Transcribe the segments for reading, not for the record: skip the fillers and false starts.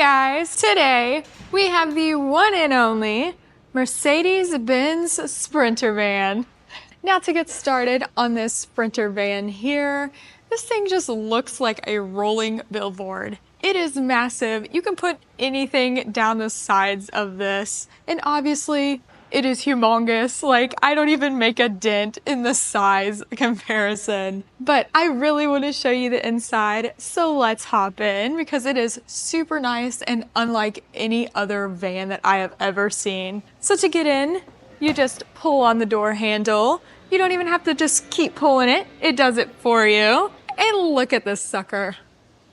guys, today we have the one and only Mercedes-Benz Sprinter van. Now to get started on this Sprinter van here, this thing just looks like a rolling billboard. It is massive. You can put anything down the sides of this, and obviously it is humongous. Like, I don't even make a dent in the size comparison. But I really want to show you the inside, so let's hop in because it is super nice and unlike any other van that I have ever seen. So to get in, you just pull on the door handle. You don't even have to just keep pulling it. It does it for you. And look at this sucker.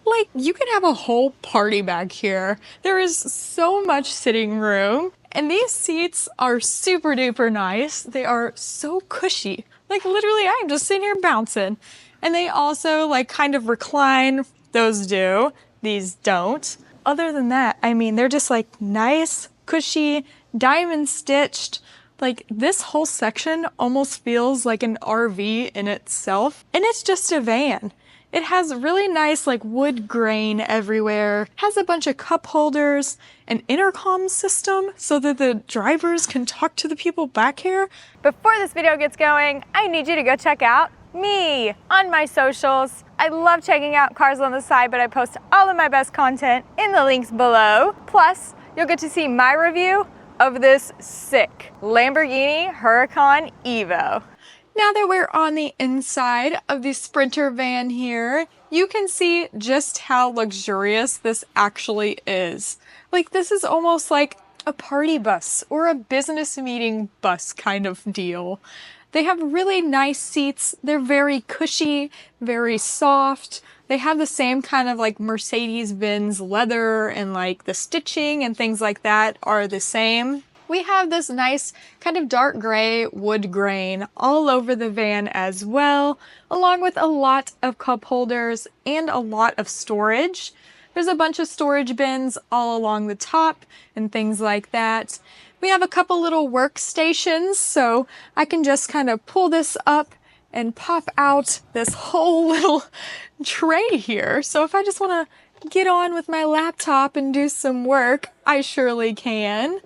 Like, you can have a whole party back here. There is so much sitting room. And these seats are super duper nice. They are so cushy. Like, literally, I'm just sitting here bouncing. And they also, like, kind of recline. Those do. These don't. Other than that, I mean, they're just, like, nice, cushy, diamond stitched. Like, this whole section almost feels like an RV in itself. And it's just a van. It has really nice like wood grain everywhere, has a bunch of cup holders, an intercom system so that the drivers can talk to the people back here. Before this video gets going, I need you to go check out me on my socials. I love checking out cars on the side, but I post all of my best content in the links below. Plus, you'll get to see my review of this sick Lamborghini Huracan Evo. Now that we're on the inside of the Sprinter van here, you can see just how luxurious this actually is. Like, this is almost like a party bus or a business meeting bus kind of deal. They have really nice seats. They're very cushy, very soft. They have the same kind of like Mercedes-Benz leather, and like the stitching and things like that are the same. We have this nice kind of dark gray wood grain all over the van as well, along with a lot of cup holders and a lot of storage. There's a bunch of storage bins all along the top and things like that. We have a couple little workstations, so I can just kind of pull this up and pop out this whole little tray here. So if I just want to get on with my laptop and do some work, I surely can.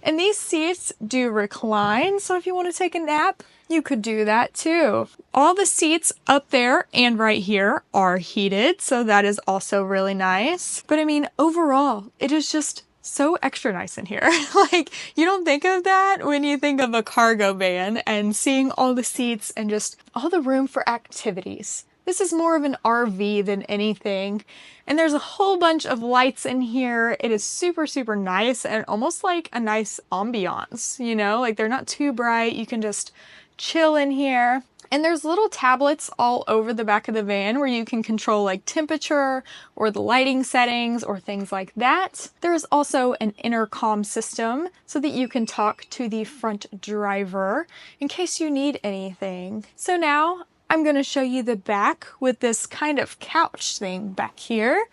And these seats do recline, so if you want to take a nap, you could do that too. All the seats up there and right here are heated, so that is also really nice. But I mean, overall, it is just so extra nice in here. Like, you don't think of that when you think of a cargo van and seeing all the seats and just all the room for activities. This is more of an RV than anything. And there's a whole bunch of lights in here. It is super, super nice and almost like a nice ambiance, you know? Like, they're not too bright. You can just chill in here. And there's little tablets all over the back of the van where you can control like temperature or the lighting settings or things like that. There's also an intercom system so that you can talk to the front driver in case you need anything. So now I'm going to show you the back with this kind of couch thing back here.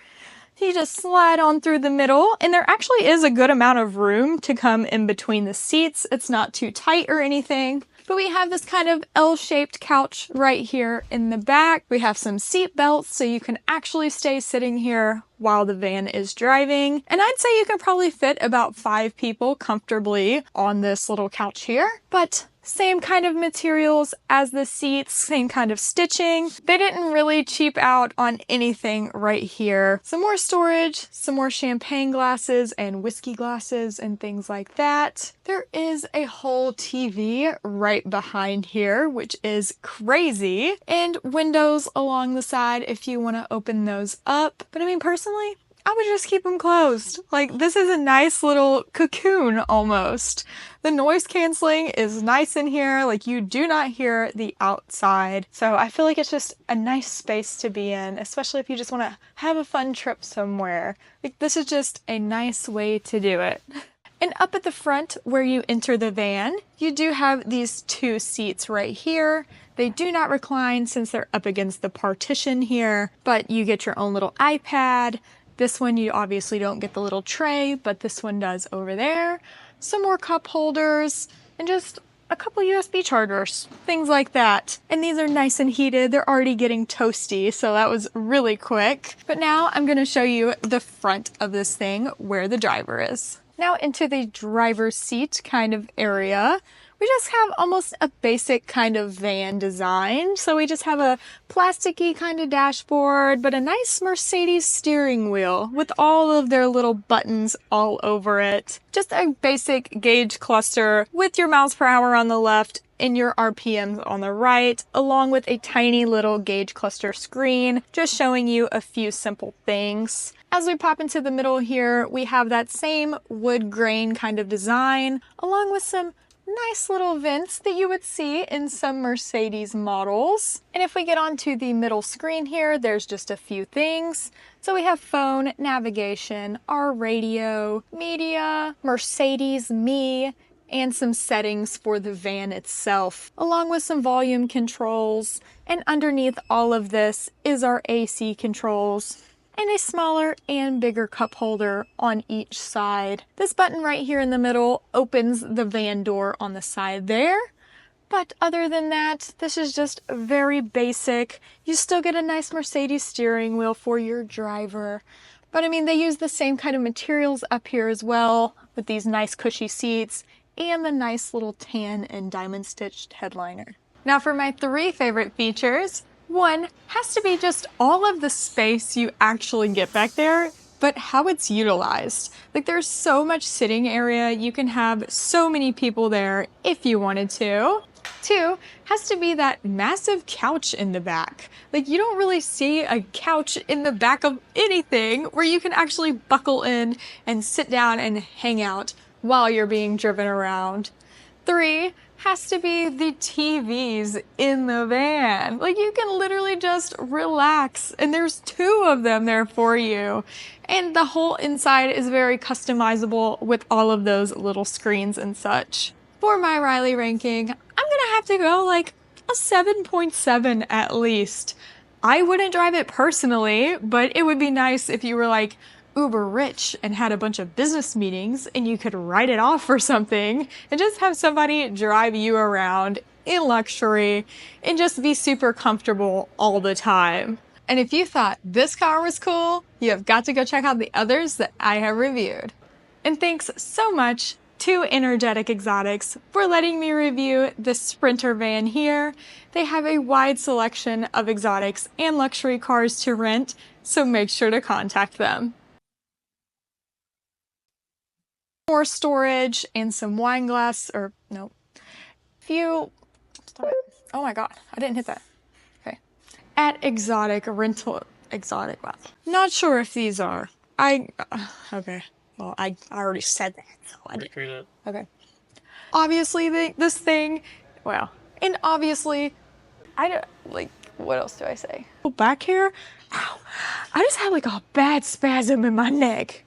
You just slide on through the middle, and there actually is a good amount of room to come in between the seats. It's not too tight or anything. But we have this kind of L-shaped couch right here in the back. We have some seat belts so you can actually stay sitting here while the van is driving. And I'd say you can probably fit about 5 people comfortably on this little couch here. But same kind of materials as the seats, same kind of stitching. They didn't really cheap out on anything right here. Some more storage, some more champagne glasses and whiskey glasses and things like that. There is a whole TV right behind here, which is crazy. And windows along the side if you want to open those up. But I mean, personally, I would just keep them closed. Like, this is a nice little cocoon almost. The noise canceling is nice in here. Like, you do not hear the outside. So I feel like it's just a nice space to be in, especially if you just want to have a fun trip somewhere. Like, this is just a nice way to do it. And up at the front where you enter the van, you do have these 2 seats right here. They do not recline since they're up against the partition here, but you get your own little iPad. This one you obviously don't get the little tray, but this one does over there. Some more cup holders and just a couple USB chargers, things like that. And these are nice and heated. They're already getting toasty, so that was really quick. But now I'm gonna show you the front of this thing where the driver is. Now into the driver's seat kind of area. We just have almost a basic kind of van design. So we just have a plasticky kind of dashboard, but a nice Mercedes steering wheel with all of their little buttons all over it. Just a basic gauge cluster with your miles per hour on the left and your RPMs on the right, along with a tiny little gauge cluster screen, just showing you a few simple things. As we pop into the middle here, we have that same wood grain kind of design, along with some nice little vents that you would see in some Mercedes models. And if we get onto the middle screen here, there's just a few things. So we have phone, navigation, our radio, media, Mercedes Me, and some settings for the van itself, along with some volume controls. And underneath all of this is our AC controls and a smaller and bigger cup holder on each side. This button right here in the middle opens the van door on the side there. But other than that, this is just very basic. You still get a nice Mercedes steering wheel for your driver. But I mean, they use the same kind of materials up here as well, with these nice cushy seats and the nice little tan and diamond stitched headliner. Now for my 3 favorite features. One has to be just all of the space you actually get back there, but how it's utilized. Like, there's so much sitting area. You can have so many people there if you wanted to. 2 has to be that massive couch in the back. Like, you don't really see a couch in the back of anything where you can actually buckle in and sit down and hang out while you're being driven around. 3 has to be the TVs in the van. Like, you can literally just relax, and there's 2 of them there for you. And the whole inside is very customizable with all of those little screens and such. For my Riley ranking, I'm gonna have to go like a 7.7 at least. I wouldn't drive it personally, but it would be nice if you were like uber rich and had a bunch of business meetings and you could write it off or something and just have somebody drive you around in luxury and just be super comfortable all the time. And if you thought this car was cool, you have got to go check out the others that I have reviewed. And thanks so much to Energetic Exotics for letting me review the Sprinter van here. They have a wide selection of exotics and luxury cars to rent, so make sure to contact them. More storage and some wine glass, or no, few, stop it. Oh my god, I didn't hit that. Okay. At Exotic Rental, Exotic, wow. Not sure if these are. Okay, well, I already said that, so I didn't. Okay. Obviously, this thing, well, and obviously, I don't, like, what else do I say? Back here, ow, I just had like a bad spasm in my neck.